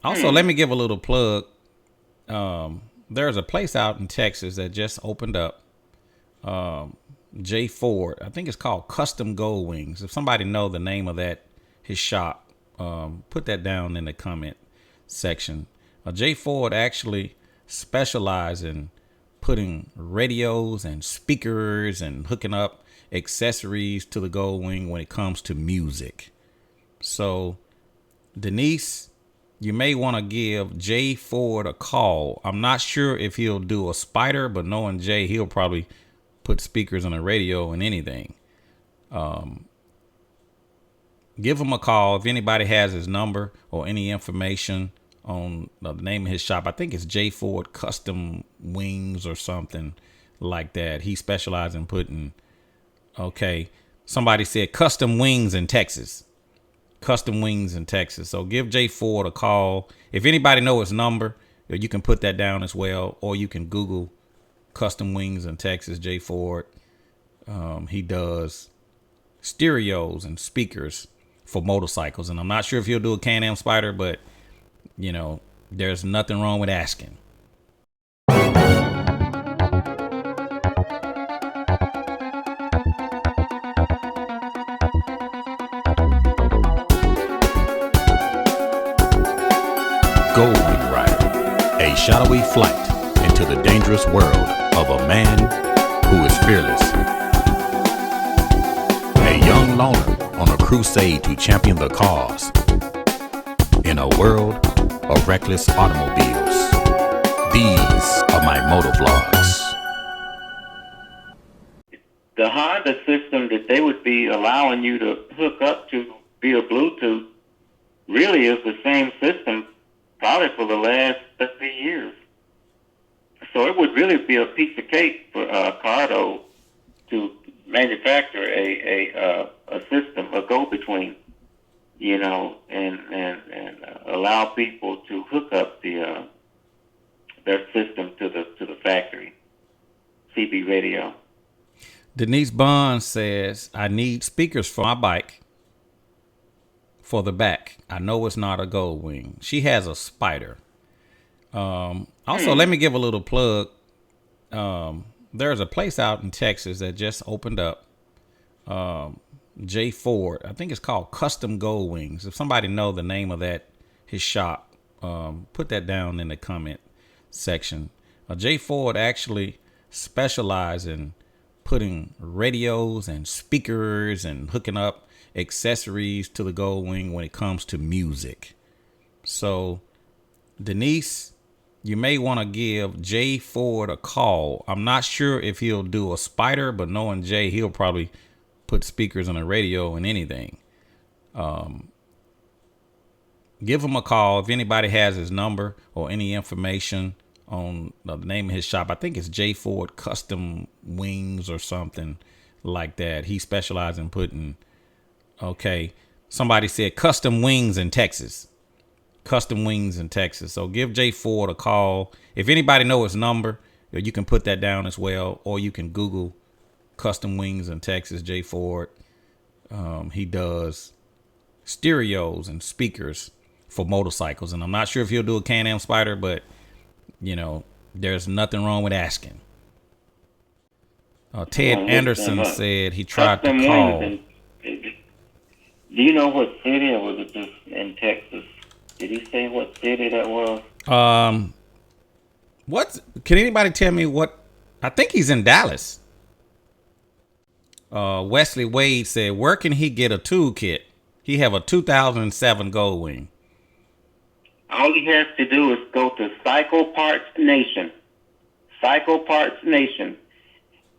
Also, let me give a little plug. There's a place out in Texas that just opened up. J Ford, I think it's called Custom Gold Wings. If somebody know the name of his shop, put that down in the comment section. J Ford actually specializes in putting radios and speakers and hooking up accessories to the Gold Wing when it comes to music. So, Denise, you may want to give Jay Ford a call. I'm not sure if he'll do a spider, but knowing Jay, he'll probably put speakers on the radio and anything. Give him a call. If anybody has his number or any information on the name of his shop, I think it's Jay Ford Custom Wings or something like that. He specializes in putting, somebody said custom wings in Texas. Custom wings in Texas. So give Jay Ford a call. If anybody know his number, you can put that down as well, or you can Google custom wings in Texas, Jay Ford. He does stereos and speakers for motorcycles, and I'm not sure if he'll do a Can-Am Spider, but there's nothing wrong with asking. Gold Wing Rider, a shadowy flight into the dangerous world of a man who is fearless. A young loner on a crusade to champion the cause in a world of reckless automobiles. These are my motovlogs. The Honda system that they would be allowing you to hook up to via Bluetooth really is the same system probably for the last 30 years. So it would really be a piece of cake for Cardo to manufacture a system, a go-between, and allow people to hook up their system to the factory CB radio. Denise Bond says, I need speakers for my bike for the back. I know it's not a Gold Wing. She has a Spider. Also, let me give a little plug. There's a place out in Texas that just opened up. J Ford, I think it's called Custom Gold Wings. If somebody know the name of his shop, put that down in the comment section. J Ford actually specializes in putting radios and speakers and hooking up accessories to the Gold Wing when it comes to music. So, Denise, you may want to give Jay Ford a call. I'm not sure if he'll do a spider, but knowing Jay, he'll probably put speakers on the radio and anything. Give him a call. If anybody has his number or any information on the name of his shop, I think it's Jay Ford Custom Wings or something like that. He specializes in putting, somebody said custom wings in Texas. Custom wings in Texas. So give Jay Ford a call. If anybody know his number, you can put that down as well, or you can Google custom wings in Texas, Jay Ford. He does stereos and speakers for motorcycles, and I'm not sure if he'll do a Can-Am Spider, but there's nothing wrong with asking. Ted Anderson said he tried to call. Do you know what city, or was it just in Texas? Did he say what city that was? What? Can anybody tell me what? I think he's in Dallas. Wesley Wade said, where can he get a Toolkit? He have a 2007 Gold Wing. All he has to do is go to Cycle Parts Nation,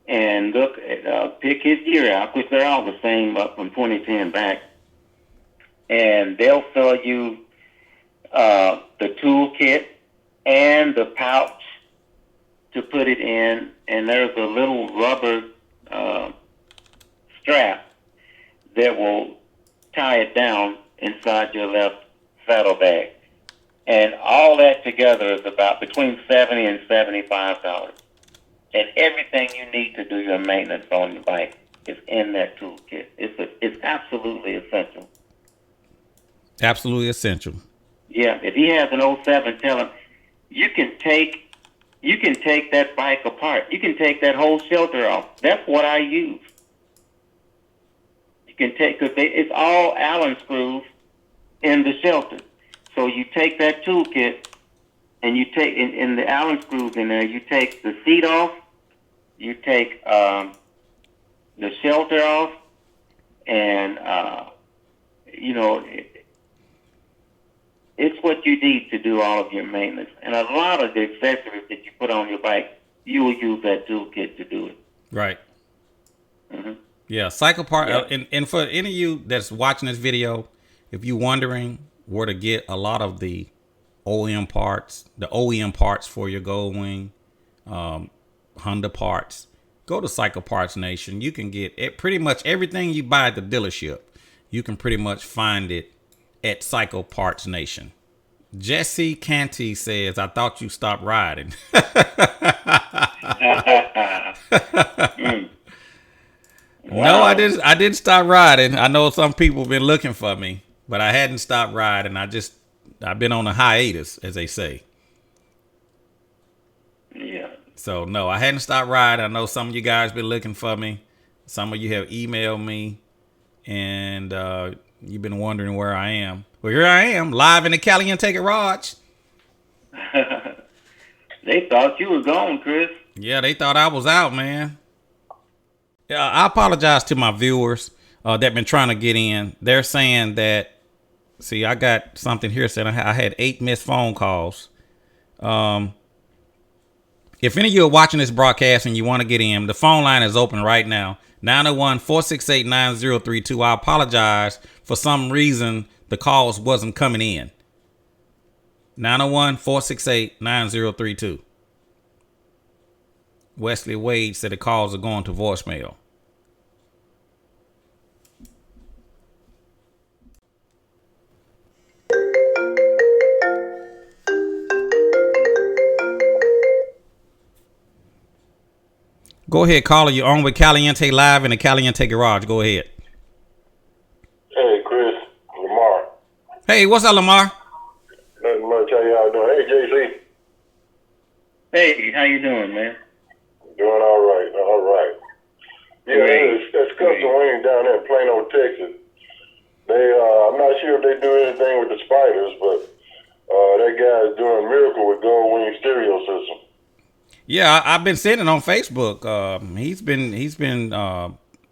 and look at pick his year out, which they're all the same up from 2010 back, and they'll sell you the toolkit and the pouch to put it in, and there's a little rubber strap that will tie it down inside your left saddlebag. And all that together is about between $70 and $75. And everything you need to do your maintenance on your bike is in that toolkit. It's absolutely essential. Absolutely essential. Yeah, if he has an '07, tell him you can take that bike apart. You can take that whole shelter off. That's what I use. You can take because it's all Allen screws in the shelter. So you take that toolkit and you take in the Allen screws in there. You take the seat off. You take the shelter off, and you know it's what you need to do all of your maintenance. And a lot of the accessories that you put on your bike, you will use that toolkit to do it. Right. Mm-hmm. Yeah, Cycle Part. Yeah. And for any of you that's watching this video, if you're wondering where to get a lot of the OEM parts for your Gold Wing, Honda parts, go to Cycle Parts Nation. You can get it, pretty much everything you buy at the dealership. You can pretty much find it at Cycle Parts Nation. Jesse Canty says, "I thought you stopped riding." Mm. Wow. No, I didn't. I didn't stop riding. I know some people have been looking for me, but I hadn't stopped riding. I've been on a hiatus, as they say. Yeah. So no, I hadn't stopped riding. I know some of you guys been looking for me. Some of you have emailed me, and you've been wondering where I am. Well, here I am, live in the Caliente Garage. They thought you were gone, Chris. Yeah, they thought I was out, man. Yeah, I apologize to my viewers that been trying to get in. They're saying that. See, I got something here saying I had 8 missed phone calls. If any of you are watching this broadcast and you want to get in, the phone line is open right now. 901-468-9032. I apologize. For some reason, the calls wasn't coming in. 901-468-9032. Wesley Wade said the calls are going to voicemail. Go ahead, caller. You're on with Caliente Live in the Caliente Garage. Go ahead. Hey, Chris, Lamar. Hey, what's up, Lamar? Nothing much. How y'all doing? Hey, JC. Hey, how you doing, man? Doing all right. All right. Yeah, Great. that's Custom Wing down there in Plano, Texas. They, I'm not sure if they do anything with the spiders, but that guy is doing a miracle with Gold Wing stereo system. Yeah, I've been seeing it on Facebook. He's been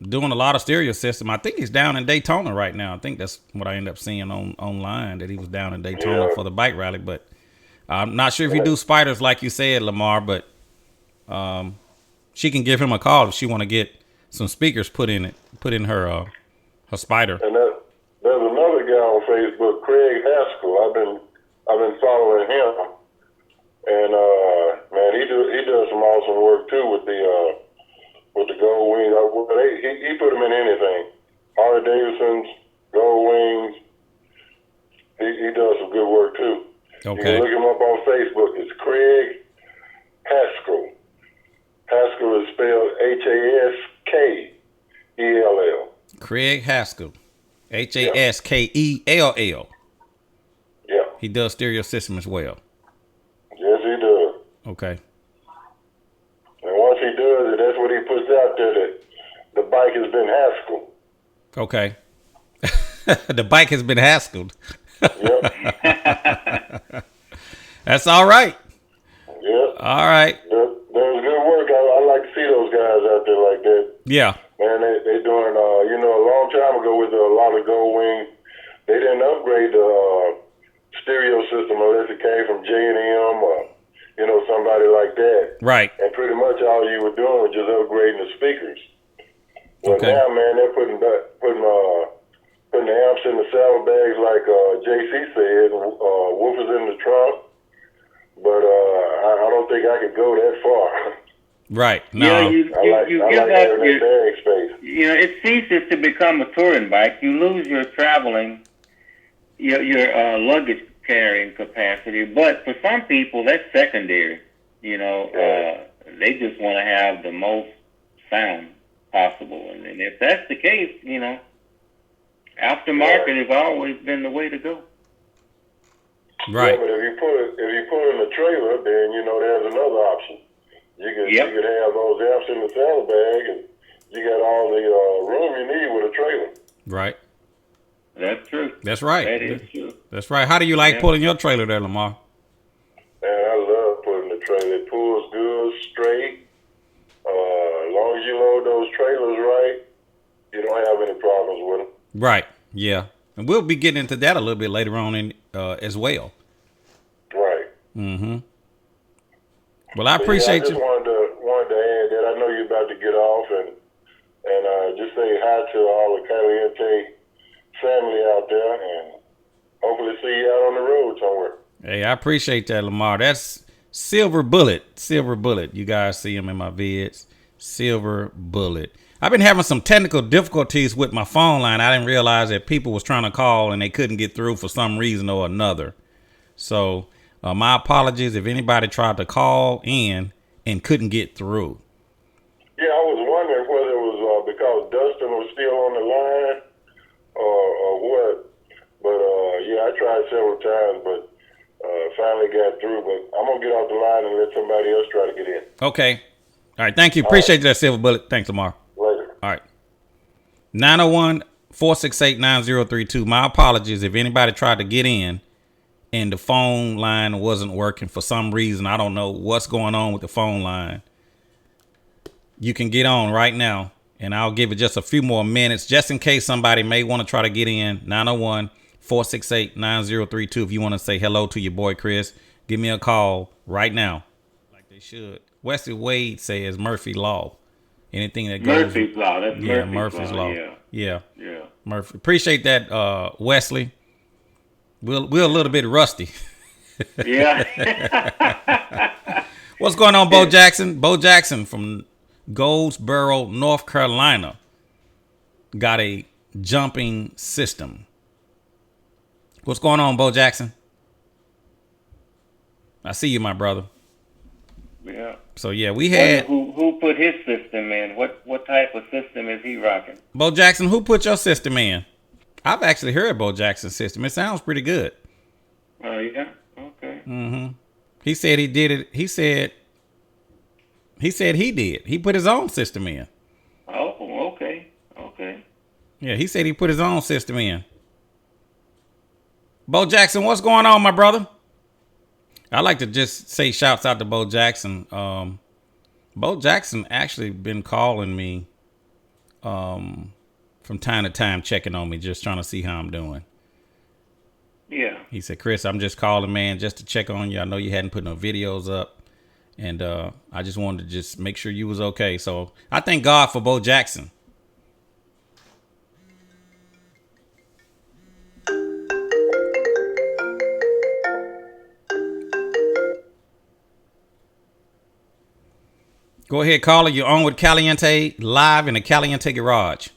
doing a lot of stereo system. I think he's down in Daytona right now. I think that's what I ended up seeing online, that he was down in Daytona for the bike rally. But I'm not sure if he do spiders like you said, Lamar. But she can give him a call if she want to get some speakers put in her spider. And there's another guy on Facebook, Craig Haskell. I've been following him, and man, he does some awesome work too with the Gold Wings. He put them in anything. Harley Davidson's, Gold Wings. He does some good work too. Okay. You can look him up on Facebook. It's Craig Haskell. Haskell is spelled Haskell. Craig Haskell. Haskell. Yeah. He does stereo system as well. Yes, he does. Okay. And once he does it, that's what he puts out there, that the bike has been Haskell. Okay. The bike has been Haskelled. Yep. That's all right. Yep. All right. There's good work. I like to see those guys out there like that. Yeah. Man, they doing, a long time ago with a lot of Gold Wings, they didn't upgrade the stereo system unless it came from J&M or, somebody like that. Right. And pretty much all you were doing was just upgrading the speakers. But Okay. now, man, they're putting the amps in the saddlebags like JC said, woofers in the trunk. But I don't think I could go that far. Right. No. Yeah, you give up having that bag space. It ceases to become a touring bike. You lose your traveling, your luggage carrying capacity. But for some people, that's secondary. They just want to have the most sound possible. And if that's the case, aftermarket has always been the way to go. Right. Yeah, but if you put in a trailer, then there's another option. You could have those amps in the saddlebag, and you got all the room you need with a trailer. Right. That's true. That's right. That is true. That's right. How do you like pulling your trailer there, Lamar? Man, I love putting the trailer. It pulls good, straight. As long as you load those trailers right, you don't have any problems with them. Right. Yeah. And we'll be getting into that a little bit later on in as well. Right. Mm-hmm. Well, I appreciate I just you. wanted to add that I know you're about to get off, and just say hi to all the Caliente family out there, and hopefully see you out on the road somewhere. Hey, I appreciate that, Lamar. That's Silver Bullet. Silver Bullet. You guys see him in my vids. Silver Bullet. I've been having some technical difficulties with my phone line. I didn't realize that people was trying to call and they couldn't get through for some reason or another. So my apologies if anybody tried to call in and couldn't get through. Yeah, I was wondering whether it was because Dustin was still on the line or what. But yeah, I tried several times, but finally got through. But I'm gonna get off the line and let somebody else try to get in. Okay. All right. Thank you. Appreciate that, Silver Bullet. Thanks, Lamar. Later. All right. 901-468-9032. My apologies if anybody tried to get in and the phone line wasn't working for some reason. I don't know what's going on with the phone line. You can get on right now, and I'll give it just a few more minutes just in case somebody may want to try to get in. 901-468-9032. If you want to say hello to your boy Chris, give me a call right now. Like they should. Wesley Wade says Murphy Law. Anything that goes. Murphy's Law. That's Murphy's Law. Yeah. Murphy. Appreciate that, Wesley. We're a little bit rusty. Yeah. What's going on, Bo Jackson? Bo Jackson from Goldsboro, North Carolina, got a jumping system. What's going on, Bo Jackson? I see you, my brother. Yeah. So yeah, we had who put his system in? What type of system is he rocking? Bo Jackson. Who put your system in? I've actually heard Bo Jackson's system. It sounds pretty good. Oh yeah. Okay. Mm-hmm. He said he did it. He said he did. He put his own system in. Oh, okay. Yeah, he said he put his own system in. Bo Jackson, what's going on, my brother? I like to just say shouts out to Bo Jackson. Bo Jackson actually been calling me from time to time, checking on me, just trying to see how I'm doing. Yeah. He said, Chris, I'm just calling, man, just to check on you. I know you hadn't put no videos up. And I just wanted to just make sure you was okay. So I thank God for Bo Jackson. Go ahead, caller. You're on with Caliente live in the Caliente Garage.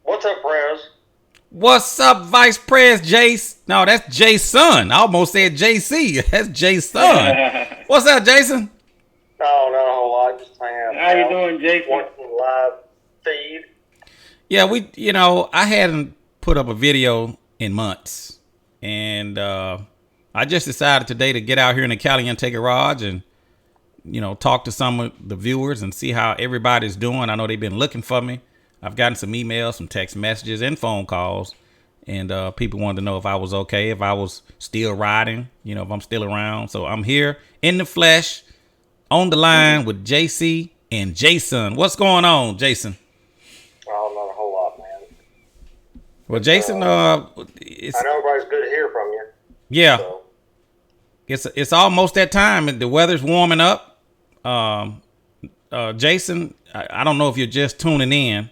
What's up, Prez? What's up, Vice Pres Jace? No, that's Jason. I almost said JC. That's Jason. What's up, Jason? No, not a whole lot. Just hanging out. How you doing, Jason? Watching the live feed. Yeah, I hadn't put up a video in months. And I just decided today to get out here in the Caliente Garage and, talk to some of the viewers and see how everybody's doing. I know they've been looking for me. I've gotten some emails, some text messages, and phone calls. And people wanted to know if I was okay, if I was still riding, if I'm still around. So I'm here in the flesh, on the line with JC and Jason. What's going on, Jason? Oh, not a whole lot, man. Well, Jason, I know everybody's good to hear from you. Yeah. So. It's almost that time, and the weather's warming up. Jason, I don't know if you're just tuning in,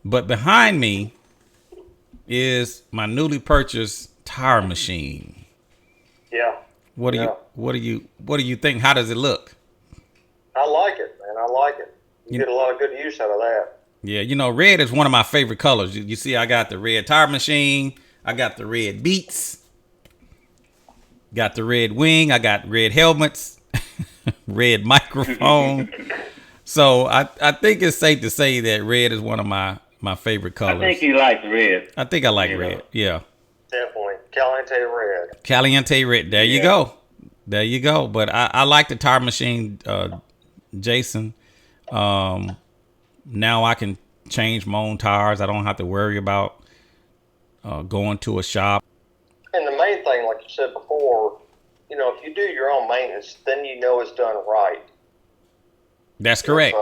but behind me is my newly purchased tire machine. Yeah. What do you think? How does it look? I like it, man. I like it. You get a lot of good use out of that. Yeah, red is one of my favorite colors. You see, I got the red tire machine. I got the red Beats. Got the red wing. I got red helmets. Red microphone. So I think it's safe to say that red is one of my favorite colors. I think he likes red. I think I like red. Yeah. Definitely. Caliente Red. Caliente Red. There you go. There you go. But I like the tire machine, Jason. Now I can change my own tires. I don't have to worry about going to a shop. And the main thing, like you said before, if you do your own maintenance, then you know it's done right. That's correct.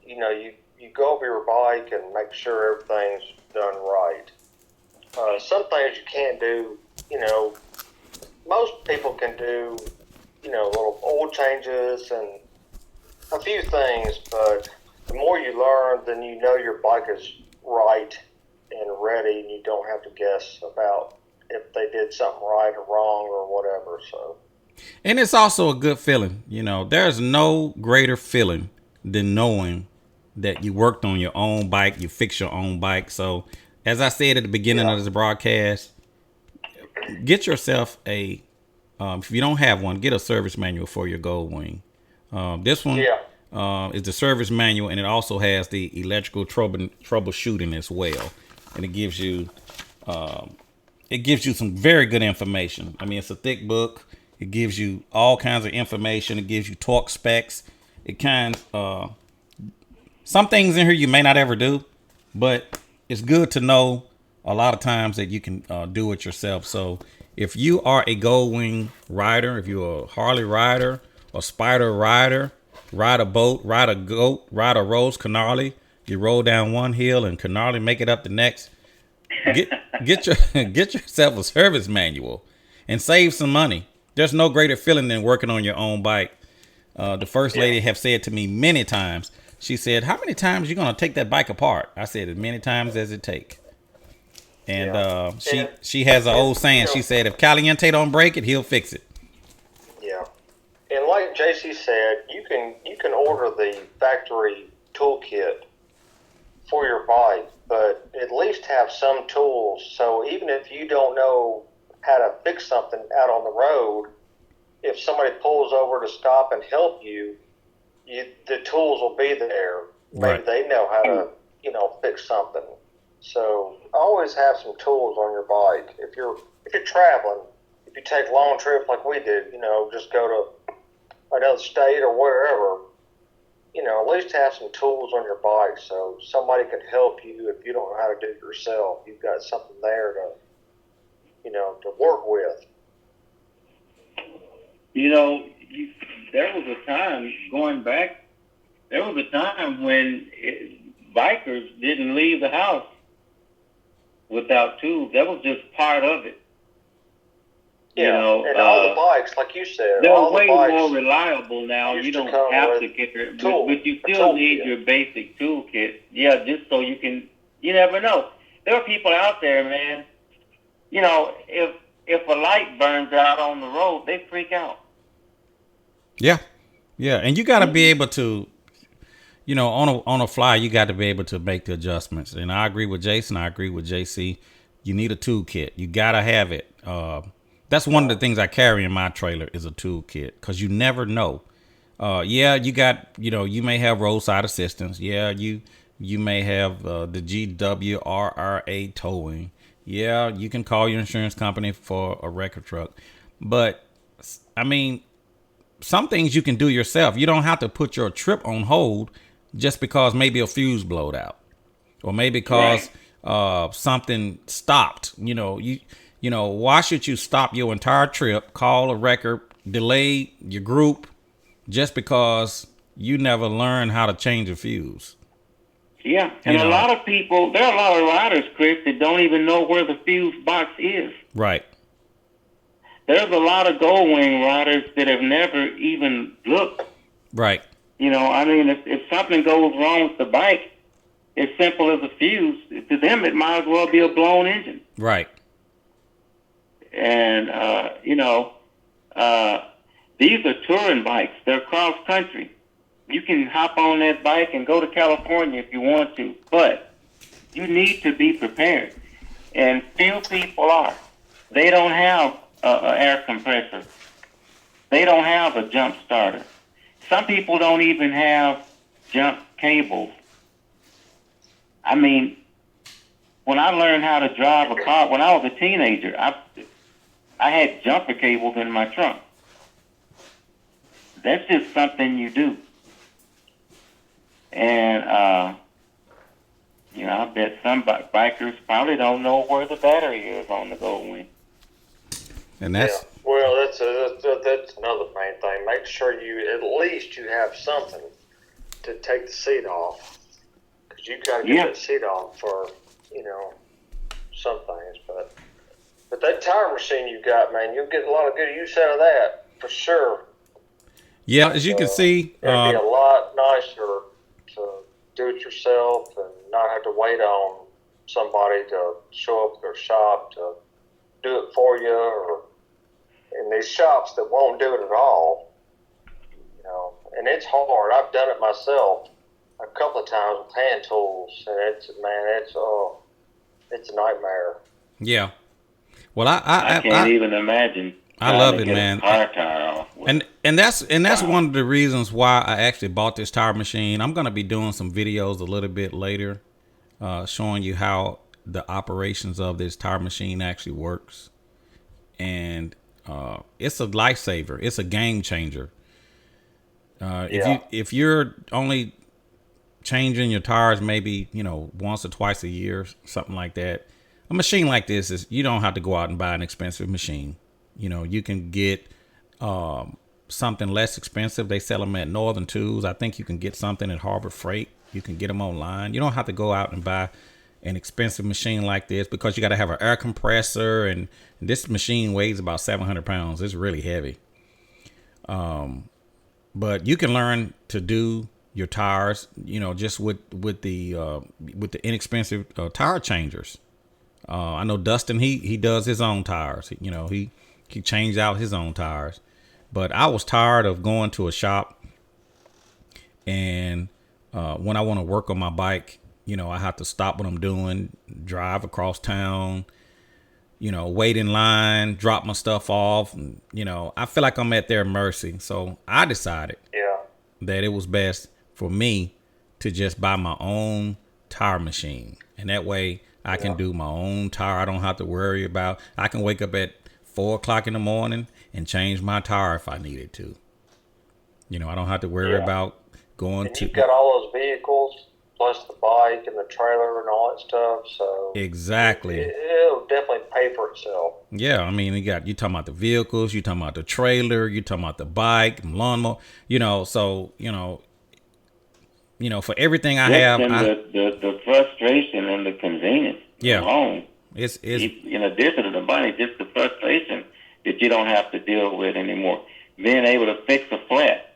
You go over your bike and make sure everything's done right. Some things you can't do, most people can do, little oil changes and a few things, but the more you learn, then you know your bike is right and ready, and you don't have to guess about if they did something right or wrong or whatever. So, and it's also a good feeling. There's no greater feeling than knowing that you worked on your own bike, you fixed your own bike. So, as I said at the beginning of this broadcast, get yourself if you don't have one, get a service manual for your Gold Wing. This one is the service manual, and it also has the electrical troubleshooting as well. And it gives you some very good information. I mean, it's a thick book. It gives you all kinds of information. It gives you torque specs. Some things in here you may not ever do, but it's good to know a lot of times that you can do it yourself. So if you are a Gold Wing rider, if you're a Harley rider, a Spider rider, ride a boat, ride a goat, ride a Rose Canarly, you roll down one hill and Canarly make it up the next, get yourself a service manual and save some money. There's no greater feeling than working on your own bike. The first lady have said to me many times, she said, how many times are you going to take that bike apart? I said, as many times as it take. And she has an old saying. She said, if Caliente don't break it, he'll fix it. Yeah. And like JC said, you can order the factory toolkit for your bike, but at least have some tools. So even if you don't know how to fix something out on the road, if somebody pulls over to stop and help you, the tools will be there. Maybe Right. they know how to, fix something. So always have some tools on your bike. If you're traveling, if you take long trips like we did, just go to another state or wherever, at least have some tools on your bike so somebody can help you if you don't know how to do it yourself. You've got something there to work with. There was a time going back. There was a time when bikers didn't leave the house without tools. That was just part of it. Yeah, and all the bikes, like you said, they're all way the bikes more reliable now. You don't have to get there, but you still need your basic toolkit. Yeah, just so you can. You never know. There are people out there, man. If a light burns out on the road, they freak out. Yeah, and you got to be able to, on a fly, you got to be able to make the adjustments. And I agree with Jason. I agree with JC. You need a toolkit. You got to have it. That's one of the things I carry in my trailer is a toolkit because you never know. You got, you may have roadside assistance. Yeah, you may have the GWRRA towing. Yeah, you can call your insurance company for a record truck. But, I mean, some things you can do yourself. You don't have to put your trip on hold just because maybe a fuse blowed out. Or maybe because something stopped. Why should you stop your entire trip, call a record, delay your group just because you never learned how to change a fuse? Yeah, and a lot of people, there are a lot of riders, Chris, that don't even know where the fuse box is. Right. There's a lot of Gold Wing riders that have never even looked. Right. If something goes wrong with the bike, as simple as a fuse, to them it might as well be a blown engine. Right. And, these are touring bikes. They're cross country. You can hop on that bike and go to California if you want to, but you need to be prepared. And few people are. They don't have an air compressor. They don't have a jump starter. Some people don't even have jump cables. When when I learned how to drive a car, when I was a teenager, I had jumper cables in my trunk. That's just something you do. And, I bet some bikers probably don't know where the battery is on the Goldwing. And that's Well, that's another main thing. Make sure at least you have something to take the seat off, because you got to get that seat off for some things. But that tire machine you got, man, you'll get a lot of good use out of that for sure. Yeah, as you can see, it'd be a lot nicer to do it yourself and not have to wait on somebody to show up at their shop to do it for you, or in these shops that won't do it at all. And it's hard. I've done it myself a couple of times with hand tools, and it's a nightmare. Yeah. Well, I can't even imagine. I love it, man. A car tire off. And that's one of the reasons why I actually bought this tire machine. I'm gonna be doing some videos a little bit later, showing you how the operations of this tire machine actually works, and it's a lifesaver. It's a game changer. If you're only changing your tires maybe once or twice a year, something like that, a machine like this you don't have to go out and buy an expensive machine. You can get something less expensive. They sell them at Northern Tools. I think you can get something at Harbor Freight. You can get them online. You don't have to go out and buy an expensive machine like this, because you got to have an air compressor, and this machine weighs about 700 pounds. It's really heavy. But you can learn to do your tires, just with the inexpensive tire changers. I know Dustin, he does his own tires. He changed out his own tires. But I was tired of going to a shop, and when I want to work on my bike, I have to stop what I'm doing, drive across town, wait in line, drop my stuff off. And, I feel like I'm at their mercy. So I decided that it was best for me to just buy my own tire machine. And that way I can do my own tire. I don't have to worry about, I can wake up at 4 o'clock in the morning and change my tire if I needed to. I don't have to worry about going and to. You've got all those vehicles, plus the bike and the trailer and all that stuff. So exactly, it'll definitely pay for itself. Yeah, I mean, you talking about the vehicles, you talking about the trailer, you talking about the bike, lawnmower. For everything I have, the frustration and the convenience. Alone. It's in addition to the money, just the frustration that you don't have to deal with anymore. Being able to fix a flat,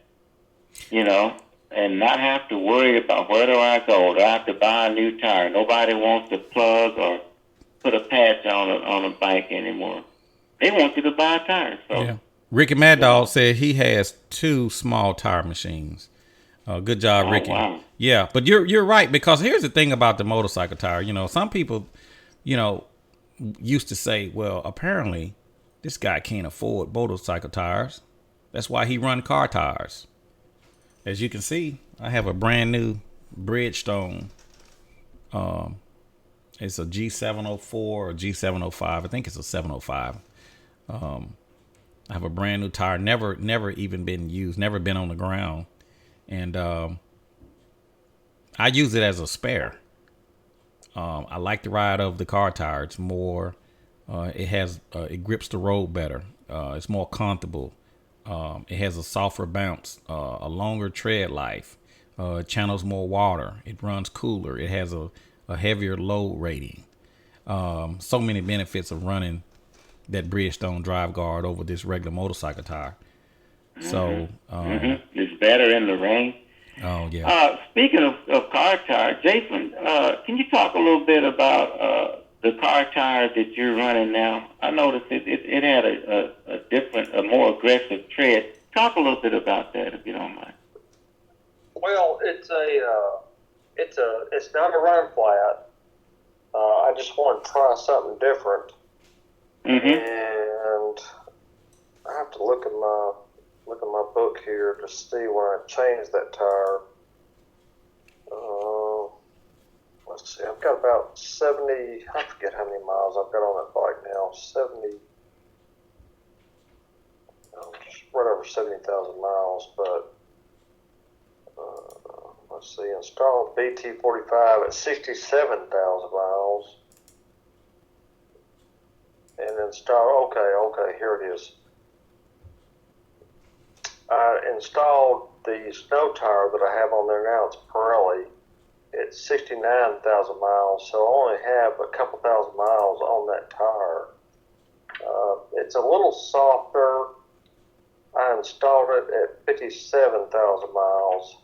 and not have to worry about where do I go? Do I have to buy a new tire? Nobody wants to plug or put a patch on a bike anymore. They want you to buy a tire. So Ricky Mad Dog said he has 2 small tire machines. Good job, Ricky. Wow. Yeah, but you're right, because here's the thing about the motorcycle tire. Some people, used to say, well, apparently this guy can't afford motorcycle tires. That's why he run car tires. As you can see, I have a brand new Bridgestone. It's a G704 or G705. I think it's a 705. I have a brand new tire, never even been used, never been on the ground. And I use it as a spare. I like the ride of the car tire. It's more, it grips the road better. It's more comfortable. It has a softer bounce, a longer tread life. It channels more water. It runs cooler. It has a heavier load rating. So many benefits of running that Bridgestone drive guard over this regular motorcycle tire. So it's better in the rain. Oh yeah. Speaking of car tire, Jason, can you talk a little bit about the car tire that you're running now? I noticed it had a different, a more aggressive tread. Talk a little bit about that, if you don't mind. Well, it's not a run flat. I just want to try something different, and I have to look at my book here to see when I changed that tire. Let's let's see, I've got about 70, I forget how many miles I've got on that bike now, 70, just right over 70,000 miles, but let's see, installed BT45 at 67,000 miles, and installed, okay, here it is. I installed the snow tire that I have on there now. It's Pirelli. It's 69,000 miles, so I only have a couple thousand miles on that tire. It's a little softer. I installed it at 57,000 miles,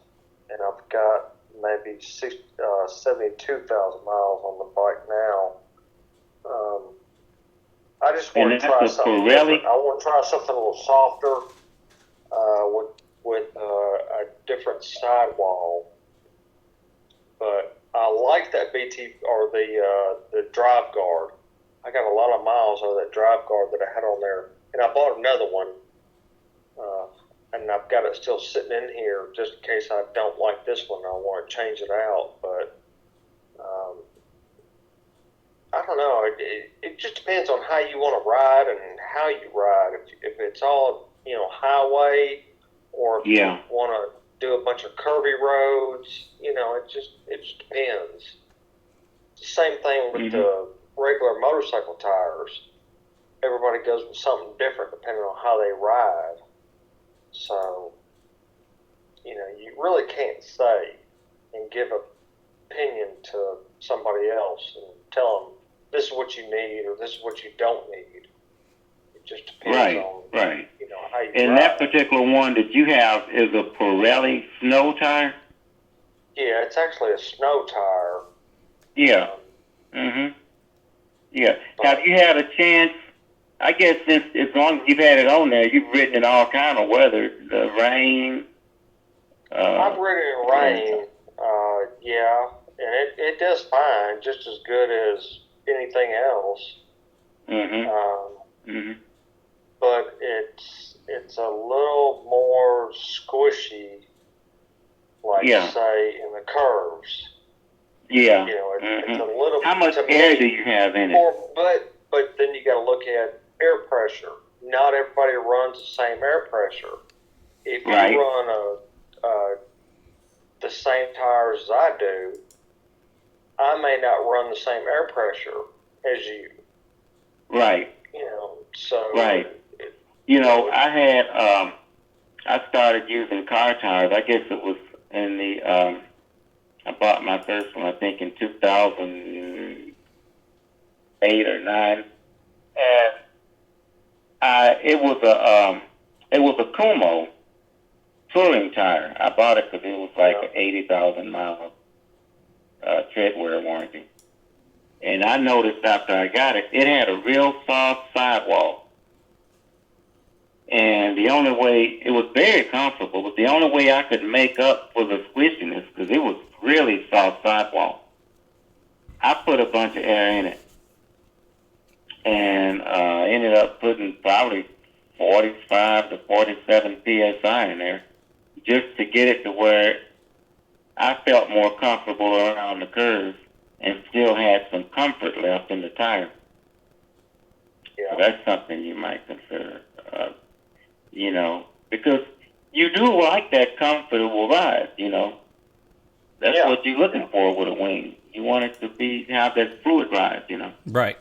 and I've got maybe 72,000 miles on the bike now. I just want to try something different. I want to try something a little softer. With a different sidewall, but I like that BT or the drive guard. I got a lot of miles on that drive guard that I had on there, and I bought another one, and I've got it still sitting in here just in case I don't like this one. I want to change it out, but I don't know. It just depends on how you want to ride and how you ride. If it's all highway, or if you want to do a bunch of curvy roads, it just depends. It's the same thing with the regular motorcycle tires. Everybody goes with something different depending on how they ride. So, you really can't say and give an opinion to somebody else and tell them this is what you need or this is what you don't need. It just depends on how you And ride. that particular one that you have is a Pirelli snow tire? Yeah, it's actually a snow tire. Yeah. Yeah. Have you had a chance, I guess since as long as you've had it on there, you've ridden in all kind of weather, the rain. I've ridden in rain, and it does fine, just as good as anything else. But it's a little more squishy, like say in the curves. Yeah. It's a little. How much air do you have in it? But then you got to look at air pressure. Not everybody runs the same air pressure. If you run the same tires as I do, I may not run the same air pressure as you. Right. So. Right. I started using car tires. I guess it was in the, I bought my first one, I think, in 2008 or 9. And it was a Kumo touring tire. I bought it because it was like an 80,000 mile tread wear warranty. And I noticed after I got it, it had a real soft sidewall. And the only way, it was very comfortable, but the only way I could make up for the squishiness, because it was really soft sidewall, I put a bunch of air in it. And ended up putting probably 45 to 47 PSI in there, just to get it to where I felt more comfortable around the curves and still had some comfort left in the tire. Yeah. So that's something you might consider, because you do like that comfortable ride, That's what you're looking for with a wing. You want it to have that fluid ride, Right.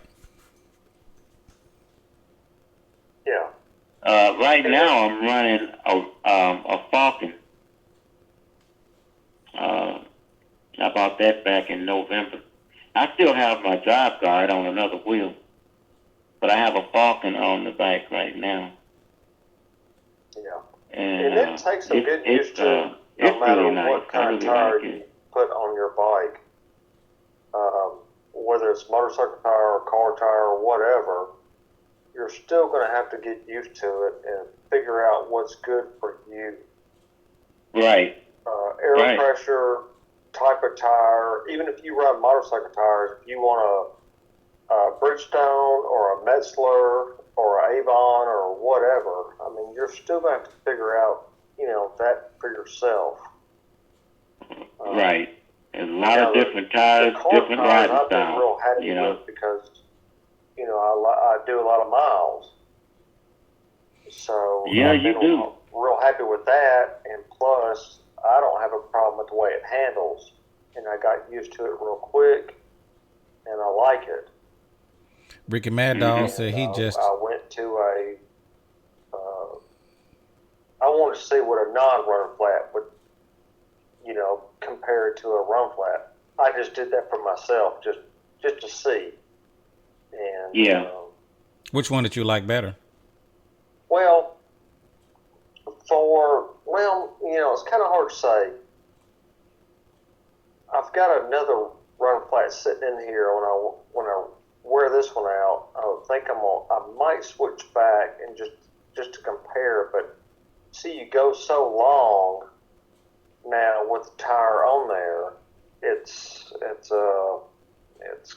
Yeah. Right now I'm running a Falcon. I bought that back in November. I still have my drive guard on another wheel, but I have a Falcon on the bike right now. Yeah. And it takes some getting used to, no matter really nice. what kind of tire you put on your bike. Whether it's motorcycle tire or car tire or whatever, you're still going to have to get used to it and figure out what's good for you. Right. Air pressure, type of tire. Even if you run motorcycle tires, if you want a Bridgestone or a Metzler or an Avon or whatever, I mean, you're still going to have to figure out, that for yourself. Right. There's a lot of different tires, the different riding I've been styles. real happy with because, I do a lot of miles. So Yeah, I've you been do. real happy with that. And plus, I don't have a problem with the way it handles. And I got used to it real quick, and I like it. Ricky Mad Dog said he just. I went to I wanted to see what a non-run flat would, compare to a run flat. I just did that for myself, just to see. And Yeah. Which one did you like better? Well, it's kind of hard to say. I've got another run flat sitting in here. When I wear this one out, I might switch back and just to compare. But see, you go so long now with the tire on there, it's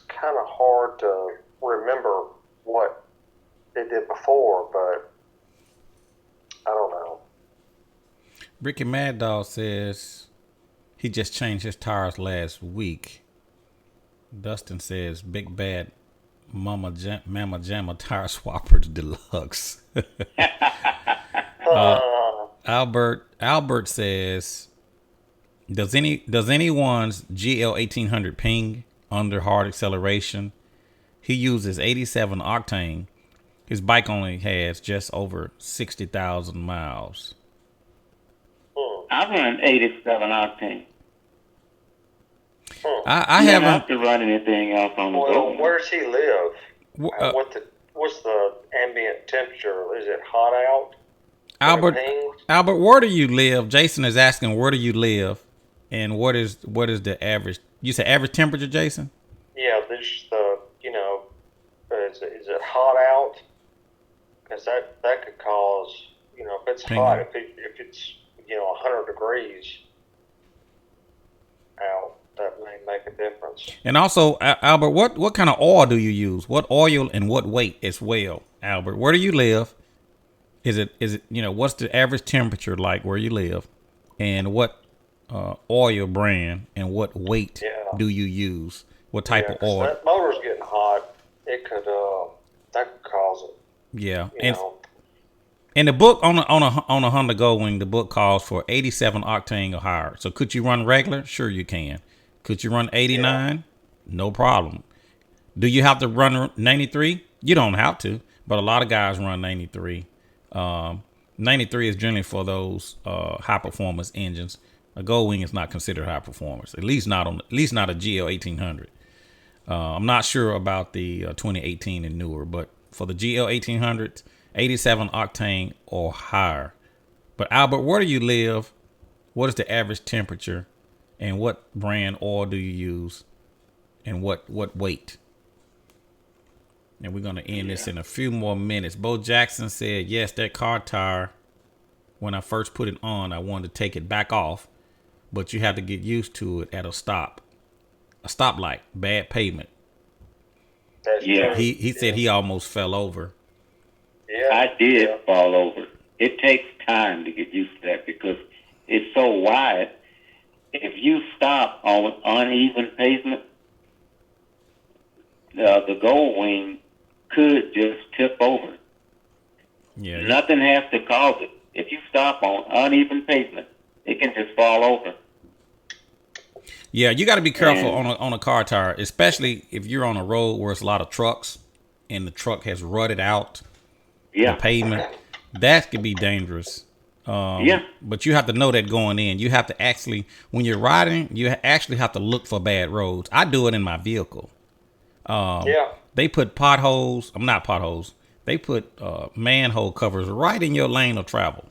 kind of hard to remember what it did before, but I don't know. Ricky Mad Dog says he just changed his tires last week. Dustin says Big Bad Mama Jamma Tire Swappers Deluxe. Albert says, does anyone's GL 1800 ping under hard acceleration? He uses 87 octane. His bike only has just over 60,000 miles. I run 87 octane. I you haven't don't have to run anything else on the go. Where does he live? What's the ambient temperature? Is it hot out? Albert, where do you live? Jason is asking, where do you live, and what is the average? You say average temperature, Jason? Yeah, this is it hot out? Because that could cause if it's hot, if it's 100 degrees out, that may make a difference. And also, Albert, what kind of oil do you use? What oil and what weight as well, Albert? Where do you live? Is it what's the average temperature like where you live, and what oil brand and what weight do you use? What type of oil? That motor's getting hot. It could that could cause it. Yeah, and the book on a Honda Goldwing, the book calls for 87 octane or higher. So could you run regular? Sure, you can. Could you run 89? Yeah. No problem. Do you have to run 93? You don't have to, but a lot of guys run 93. 93 is generally for those high performance engines. A Goldwing is not considered high performance, at least not a GL 1800. I'm not sure about the 2018 and newer, but for the GL 1800s, 87 octane or higher. But Albert, where do you live? What is the average temperature, and what brand oil do you use, and what weight? And we're going to end this in a few more minutes. Bo Jackson said, yes, that car tire, when I first put it on, I wanted to take it back off, but you have to get used to it at a stoplight, bad pavement. Yeah. He said he almost fell over. Yeah. I did fall over. It takes time to get used to that because it's so wide. If you stop on uneven pavement, the Goldwing could just tip over. Yeah. Nothing has to cause it. If you stop on uneven pavement, it can just fall over. Yeah, you got to be careful on a car tire, especially if you're on a road where it's a lot of trucks and the truck has rutted out the pavement. That could be dangerous. But you have to know that going in. You have to actually, when you're riding, you actually have to look for bad roads. I do it in my vehicle. They put They put manhole covers right in your lane of travel.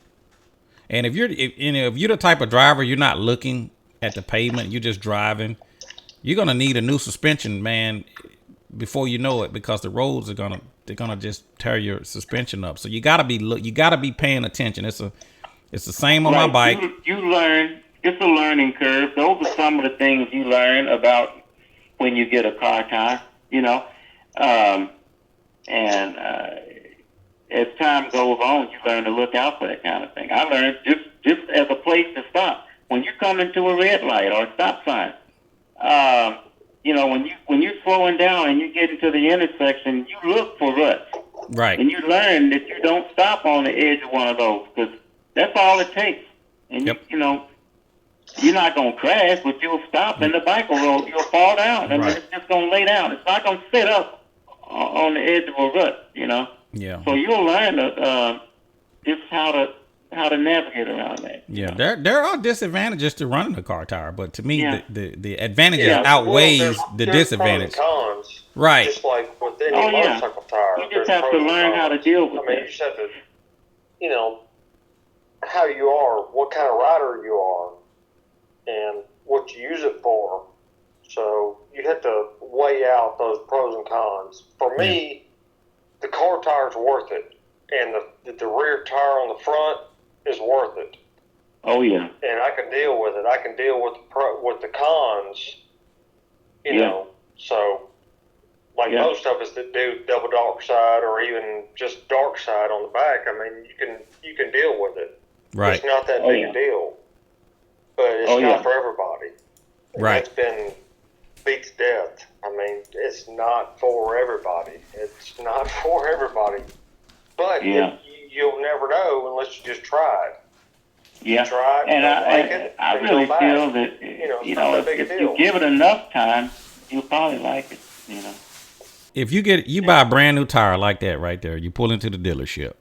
And if you're the type of driver, you're not looking at the pavement, you're just driving, you're gonna need a new suspension, man, before you know it, because the roads they're gonna just tear your suspension up. So you gotta be paying attention. It's the same on my bike. You learn. It's a learning curve. Those are some of the things you learn about when you get a car tire. And as time goes on, you learn to look out for that kind of thing. I learned just as a place to stop. When you come into a red light or a stop sign, when you're slowing down and you get into the intersection, you look for ruts. Right. And you learn that you don't stop on the edge of one of those because that's all it takes. And Yep. you're not gonna crash, but you'll stop and the bike will roll. You'll fall down, and Right. it's just gonna lay down. It's not gonna sit up on the edge of a rut. Yeah. So you'll learn just how to navigate around that. Yeah, there are disadvantages to running a car tire, but to me, Yeah. the advantages Yeah. outweighs the there's disadvantage. Pros and cons, Right. Just like with any Oh, yeah. motorcycle tire. You just there's have to pros and learn how to cons. deal with I mean, that. you just have to, how you are, what kind of rider you are, and what you use it for. So you have to weigh out those pros and cons. For me, the car tire's worth it, and the rear tire on the front is worth it. Oh yeah. And I can deal with it. I can deal with the cons, you know. So, like most of us that do double dark side or even just dark side on the back, I mean, you can deal with it. Right. It's not that big a deal, but it's not for everybody. And Right. that's been beat to death. I mean, it's not for everybody. It's not for everybody. But you'll never know unless you just try it. Yeah, Try it, and I really go back. feel that It's not that big a if deal. you give it enough time, you'll probably like it. If you buy a brand new tire like that right there, you pull into the dealership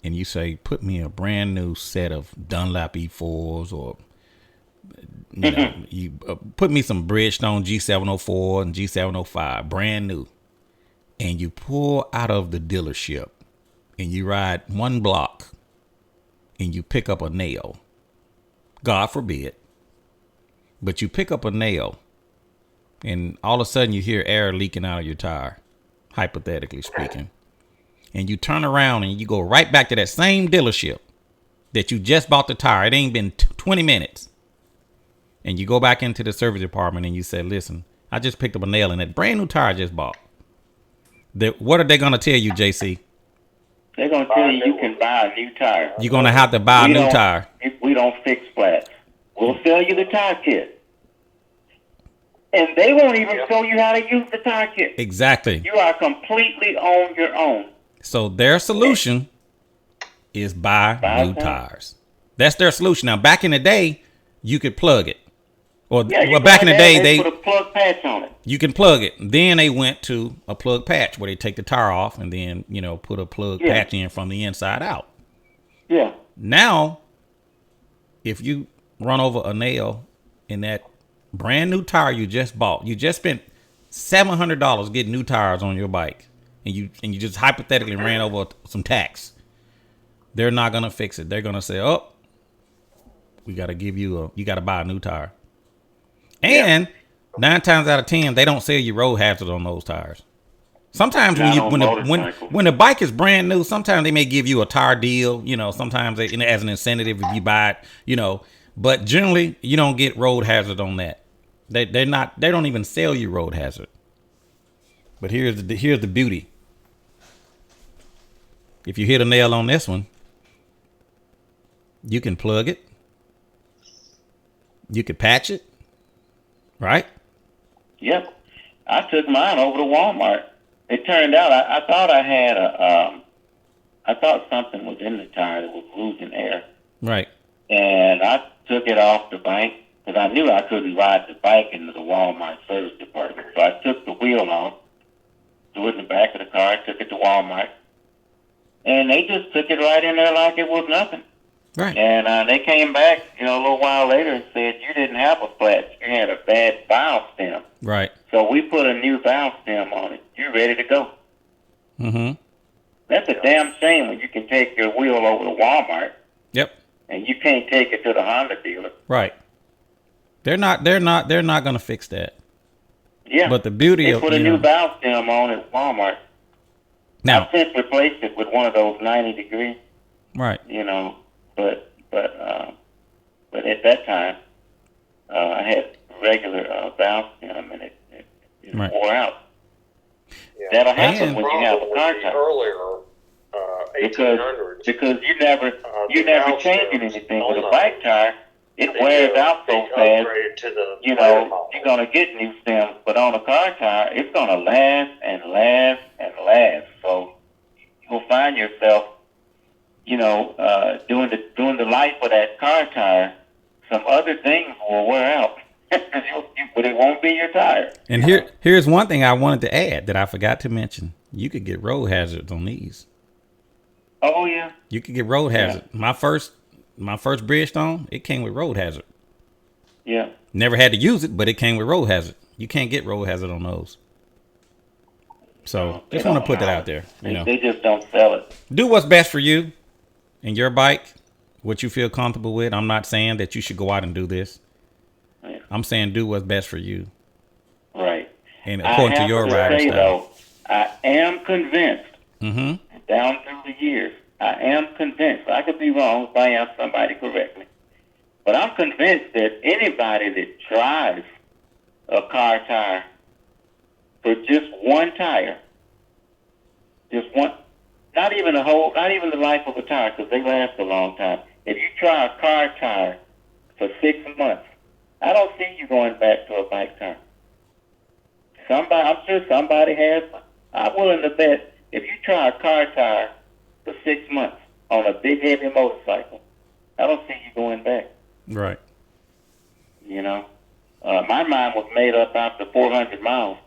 and you say, put me a brand new set of Dunlop E4s, or you put me some Bridgestone G704 and G705, brand new, and you pull out of the dealership and you ride one block and you pick up a nail, God forbid, but you pick up a nail and all of a sudden you hear air leaking out of your tire, hypothetically speaking, and you turn around and you go right back to that same dealership that you just bought the tire. It ain't been 20 minutes. And you go back into the service department and you say, listen, I just picked up a nail in that brand new tire I just bought. What are they going to tell you, JC? They're going to tell you can buy a new tire. You're going to have to buy a new tire. We don't fix flats. We'll sell you the tire kit. And they won't even show you how to use the tire kit. Exactly. You are completely on your own. So their solution is buy new tires. That's their solution. Now, back in the day, you could plug it. Or back in the day, they put a plug patch on it. You can plug it. Then they went to a plug patch where they take the tire off and then, put a plug patch in from the inside out. Yeah. Now, if you run over a nail in that brand new tire you just bought, you just spent $700 getting new tires on your bike, and you just hypothetically ran over some tacks, they're not going to fix it. They're going to say, oh, we got to you got to buy a new tire. And 9 times out of 10, they don't sell you road hazards on those tires. Sometimes when the bike is brand new, sometimes they may give you a tire deal. Sometimes as an incentive if you buy it. But generally you don't get road hazard on that. They don't even sell you road hazard. But here's the beauty. If you hit a nail on this one, you can plug it. You could patch it. Right? Yep. I took mine over to Walmart. It turned out I thought I had I thought something was in the tire that was losing air. Right. And I took it off the bike because I knew I couldn't ride the bike into the Walmart service department. So I took the wheel off, threw it in the back of the car, took it to Walmart, and they just took it right in there like it was nothing. Right. And they came back, a little while later and said, you didn't have a flat. You had a bad valve stem. Right. So we put a new valve stem on it. You're ready to go. Mm-hmm. That's a damn shame when you can take your wheel over to Walmart. Yep. And you can't take it to the Honda dealer. Right. They're not going to fix that. Yeah. But the beauty they put a new valve stem on at Walmart. Now, I've since replaced it with one of those 90-degree. Right. But at that time, I had regular valve stem, and it right. wore out. Yeah. That'll happen when you have a car tire. Earlier, 1800s. Because you never changing anything with a bike tire. it wears out so fast. Upgraded to the You later know, model. you're gonna get new stems, but on a car tire, it's gonna last and last and last. So you'll find yourself, you know, doing the life of that car tire. Some other things will wear out, but it won't be your tire. And here's one thing I wanted to add that I forgot to mention. You could get road hazards on these. Oh yeah. You could get road hazard. My first Bridgestone, it came with road hazard. Yeah. Never had to use it, but it came with road hazard. You can't get road hazard on those. So just want to put that out there. You know, They just don't sell it. do what's best for you and your bike, what you feel comfortable with. I'm not saying that you should go out and do this. Yeah. I'm saying do what's best for you. Right. And according to your riding style. Though, I am convinced, Mm-hmm. down through the years, I am convinced, I could be wrong if I am, somebody correct me, but I'm convinced that anybody that tries a car tire for just one tire, just one, not even the life of a tire, because they last a long time. If you try a car tire for 6 months, I don't see you going back to a bike tire. I'm sure somebody has. I'm willing to bet if you try a car tire for 6 months on a big heavy motorcycle, I don't see you going back. Right. You know, my mind was made up after 400 miles.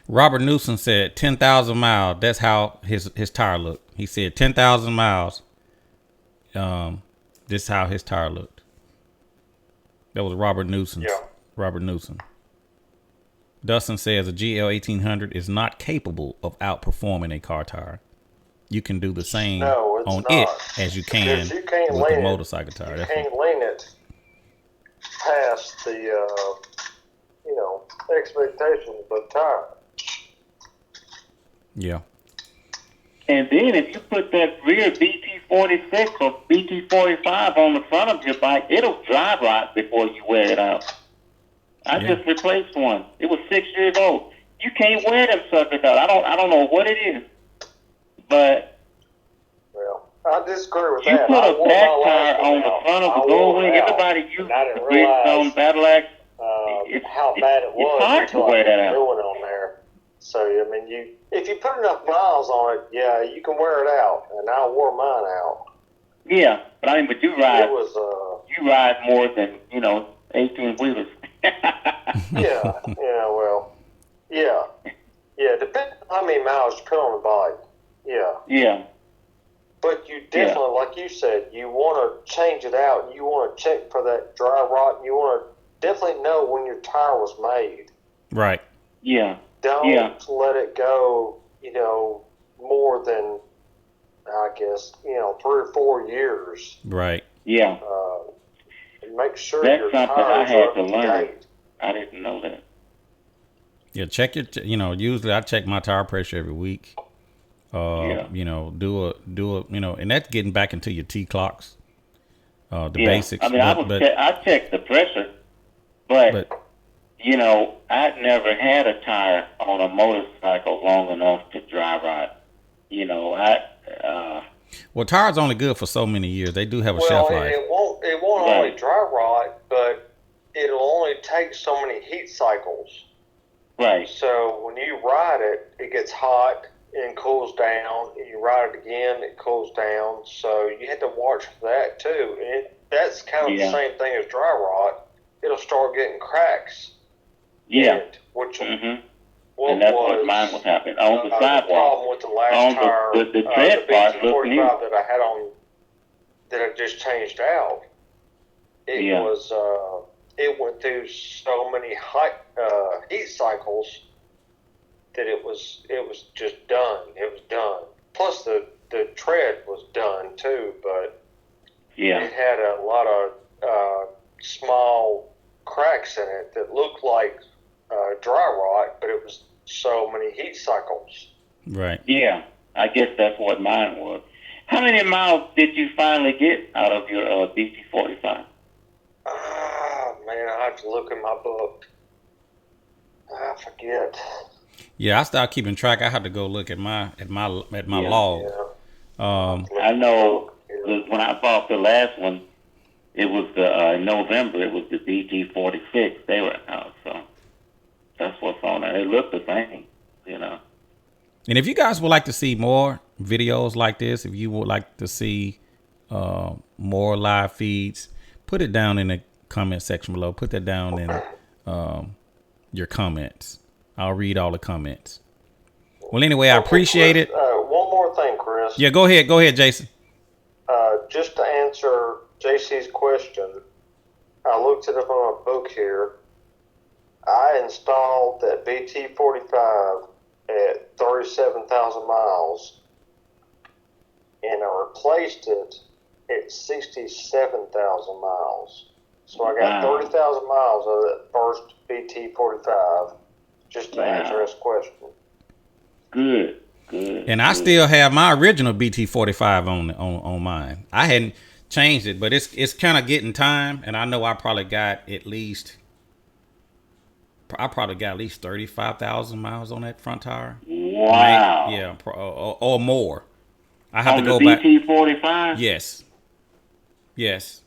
Robert Newsom said 10,000 miles. That's how his tire looked. He said 10,000 miles. This is how his tire looked. That was Robert Newsom. Yeah. Robert Newsom. Dustin says a GL 1800 is not capable of outperforming a car tire. You can do the same on not. it as you can Because you with the motorcycle tire. You can't lean it past the, expectations of the tire. Yeah. And then if you put that rear BT46 or BT45 on the front of your bike, it'll drive right before you wear it out. I just replaced one. It was 6 years old. You can't wear them suckers out. I don't know what it is, but Well, I disagree with you that. put I a wore back my tire last on one the out. front of I the wore gold it wing. out, Everybody uses and I didn't the realize Bridgestone Battle Axe. how bad it was. It's hard to until I wear put that the out. new one on there. So I mean, if you put enough miles on it, yeah, you can wear it out. And I wore mine out. Yeah, but I mean, but you It ride more than 18-wheelers. Depending on how many miles you put on the bike. Yeah. Yeah. But you definitely, like you said, you want to change it out. You want to check for that dry rot. You want to definitely know when your tire was made. Right. Yeah. Don't let it go, more than, I guess, 3 or 4 years. Right. Yeah. And make sure That's your something tires I had are up to learn. date. I didn't know that. Yeah, check your. Usually I check my tire pressure every week. Do a. And that's getting back into your T clocks. The basics. I mean, I checked the pressure, but I'd never had a tire on a motorcycle long enough to dry rot. Well, tires only good for so many years. They do have a shelf life. It won't only dry rot, but it'll only take so many heat cycles. Right. So when you ride it, it gets hot and cools down. And you ride it again, it cools down. So you have to watch for that too. And that's kind of the same thing as dry rot. It'll start getting cracks. Yeah. Which and that's what mine was happening on the sidewalk. The problem with the last tire, the tread part looked new. that I had on, that I just changed out. It was. It went through so many heat cycles that it was just done. It was done. Plus the tread was done too, but it had a lot of small cracks in it that looked like dry rot, but it was so many heat cycles. Right. Yeah, I guess that's what mine was. How many miles did you finally get out of your BT45? Man, I have to look in my book. I forget. Yeah, I started keeping track. I had to go look at my log. I know when I bought the last one, it was the in November. It was the BT46 they were out. So that's what's on there. It looked the same, you know. And if you guys would like to see more videos like this, if you would like to see more live feeds, put it down in the comment section below. Put that down in your comments. I'll read all the comments. Well, anyway, I appreciate it. One more thing, Chris. Yeah, go ahead. Go ahead, Jason. Just to answer JC's question, I looked it up on a book here. I installed that BT45 at 37,000 miles, and I replaced it at 67,000 miles. So I got 30,000 miles of that first BT45, just to answer his question. Good. And I still have my original BT45 on mine. I hadn't changed it, but it's kind of getting time, and I know I probably got at least 35,000 miles on that front tire. Wow. Yeah, or more. I have on to go the back. BT45? Yes.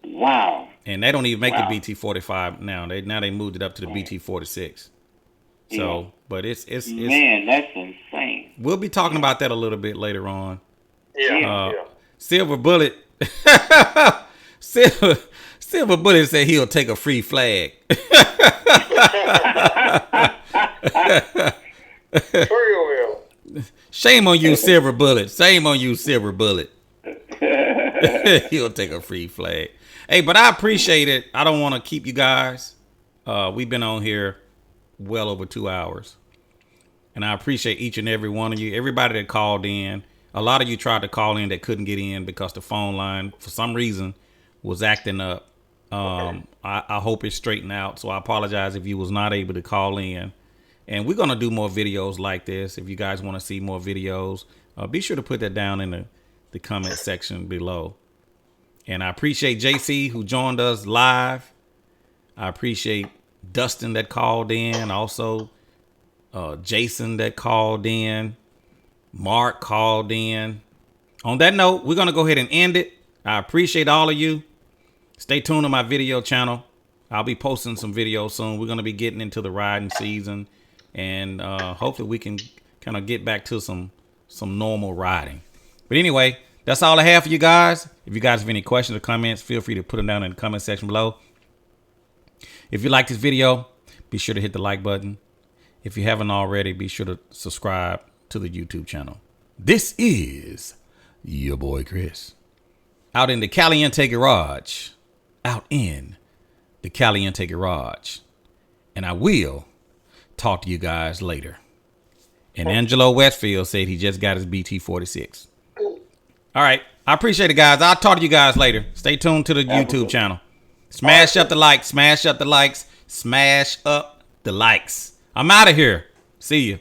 Wow. And they don't even make the BT45 now. They moved it up to the BT46. So, but it's man, that's insane. We'll be talking about that a little bit later on. Yeah. Silver Bullet. Silver Bullet said he'll take a free flag. Sure you will. Shame on you, Silver Bullet. Shame on you, Silver Bullet. He'll take a free flag. Hey, but I appreciate it. I don't want to keep you guys. We've been on here well over 2 hours. And I appreciate each and every one of you. Everybody that called in. A lot of you tried to call in that couldn't get in because the phone line, for some reason, was acting up. I hope it's straightened out. So I apologize if you was not able to call in. And we're going to do more videos like this. If you guys want to see more videos, be sure to put that down in the comment section below. And I appreciate JC who joined us live. I appreciate Dustin that called in. Also, Jason that called in. Mark called in. On that note, we're going to go ahead and end it. I appreciate all of you. Stay tuned to my video channel. I'll be posting some videos soon. We're going to be getting into the riding season. And hopefully we can kind of get back to some normal riding. But anyway, that's all I have for you guys. If you guys have any questions or comments, feel free to put them down in the comment section below. If you like this video, be sure to hit the like button. If you haven't already, be sure to subscribe to the YouTube channel. This is your boy Chris. Out in the Caliente Garage. Out in the Caliente Garage. And I will talk to you guys later. And Angelo Westfield said he just got his BT46. All right. I appreciate it, guys. I'll talk to you guys later. Stay tuned to the YouTube channel. Smash up the likes. Smash up the likes. Smash up the likes. I'm out of here. See you.